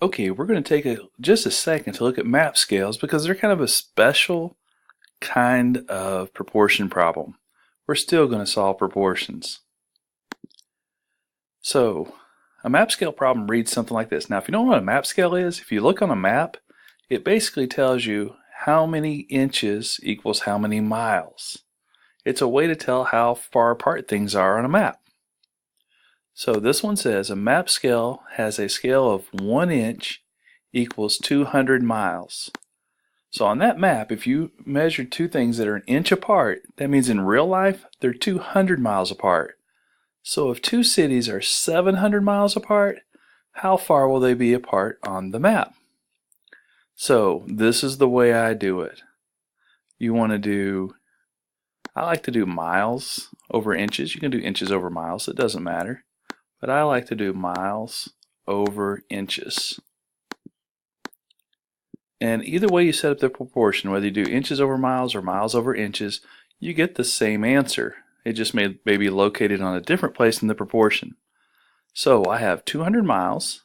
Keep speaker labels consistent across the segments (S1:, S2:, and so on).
S1: Okay, we're going to take just a second to look at map scales because they're kind of a special kind of proportion problem. We're still going to solve proportions. So, a map scale problem reads something like this. Now, if you don't know what a map scale is, if you look on a map, it basically tells you how many inches equals how many miles. It's a way to tell how far apart things are on a map. So this one says a map scale has a scale of 1 inch equals 200 miles. So on that map, if you measure two things that are an inch apart, that means in real life, they're 200 miles apart. So if two cities are 700 miles apart, how far will they be apart on the map? So this is the way I do it. You want to do, I like to do miles over inches. You can do inches over miles, it doesn't matter. But I like to do miles over inches. And either way you set up the proportion, whether you do inches over miles or miles over inches, you get the same answer. It just may be located on a different place in the proportion. So I have 200 miles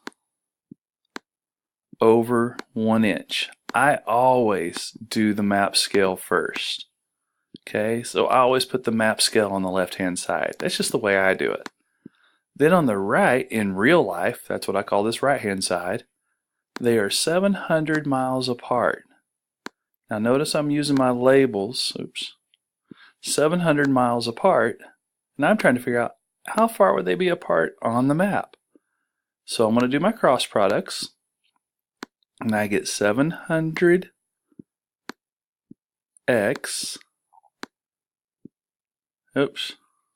S1: over 1 inch. I always do the map scale first. Okay, so I always put the map scale on the left-hand side. That's just the way I do it. Then on the right, in real life, that's what I call this right-hand side, they are 700 miles apart. Now notice I'm using my labels, 700 miles apart, and I'm trying to figure out how far would they be apart on the map. So I'm going to do my cross products, and I get 700x,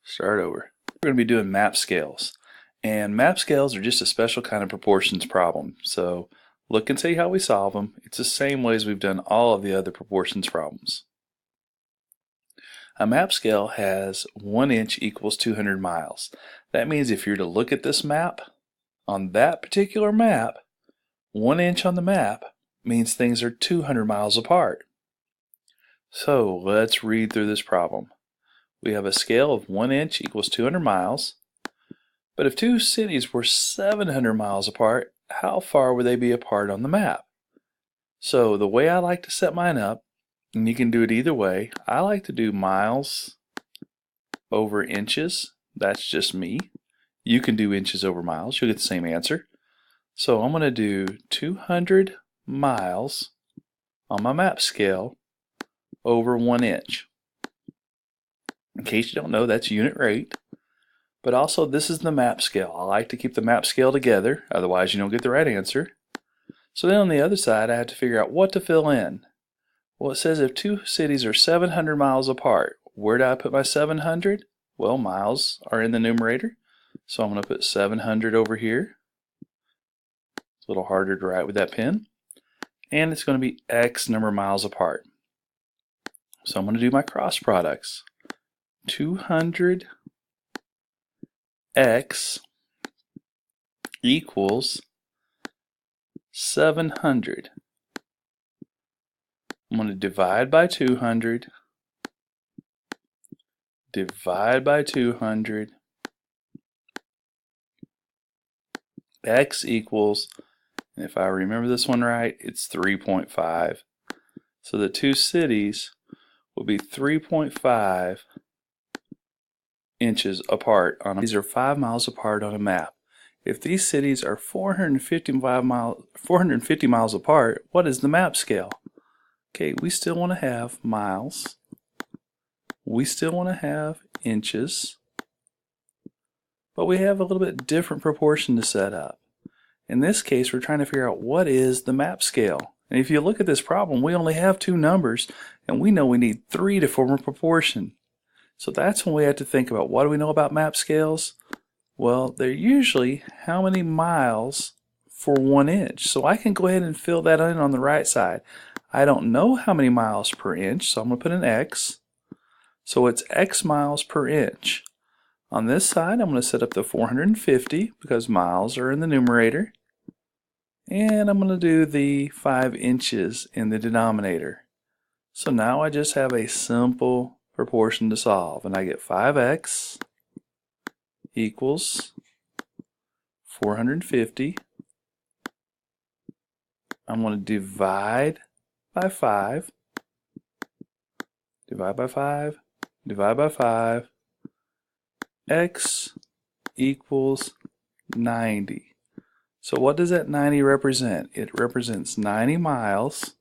S1: start over. We're going to be doing map scales. And map scales are just a special kind of proportions problem. So look and see how we solve them. It's the same way as we've done all of the other proportions problems. A map scale has 1 inch equals 200 miles. That means if you're to look at this map, on that particular map, 1 inch on the map means things are 200 miles apart. So let's read through this problem. We have a scale of 1 inch equals 200 miles. But if two cities were 700 miles apart, how far would they be apart on the map? So the way I like to set mine up, and you can do it either way, I like to do miles over inches. That's just me. You can do inches over miles. You'll get the same answer. So I'm going to do 200 miles on my map scale over 1 inch. In case you don't know, that's unit rate. But also, this is the map scale. I like to keep the map scale together, otherwise you don't get the right answer. So then on the other side, I have to figure out what to fill in. Well, it says if two cities are 700 miles apart, where do I put my 700? Well, miles are in the numerator, so I'm going to put 700 over here. It's a little harder to write with that pen. And it's going to be X number of miles apart. So I'm going to do my cross products. 200 X equals 700. I'm going to divide by 200, divide by 200, X equals, and if I remember this one right, it's 3.5. So the two cities will be 3.5 inches apart. These are 5 miles apart on a map. If these cities are 450 miles apart, what is the map scale? Okay, we still want to have miles. We still want to have inches. But we have a little bit different proportion to set up. In this case, we're trying to figure out what is the map scale. And if you look at this problem, we only have two numbers, and we know we need 3 to form a proportion. So that's when we have to think about what do we know about map scales? Well, they're usually how many miles for 1 inch. So I can go ahead and fill that in on the right side. I don't know how many miles per inch, so I'm going to put an X. So it's X miles per inch. On this side, I'm going to set up the 450 because miles are in the numerator. And I'm going to do the 5 inches in the denominator. So now I just have a simple proportion to solve, and I get 5x equals 450 I'm going to divide by 5, divide by 5, divide by 5, x equals 90. So what does that 90 represent? It represents 90 miles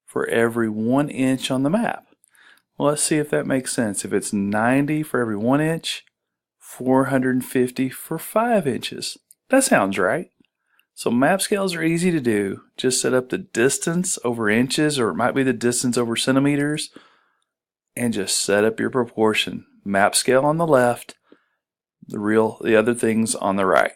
S1: for every 1 inch on the map. Well, let's see if that makes sense. If it's 90 for every 1 inch, 450 for 5 inches. That sounds right. So map scales are easy to do. Just set up the distance over inches, or it might be the distance over centimeters, and just set up your proportion. Map scale on the left, the other things on the right.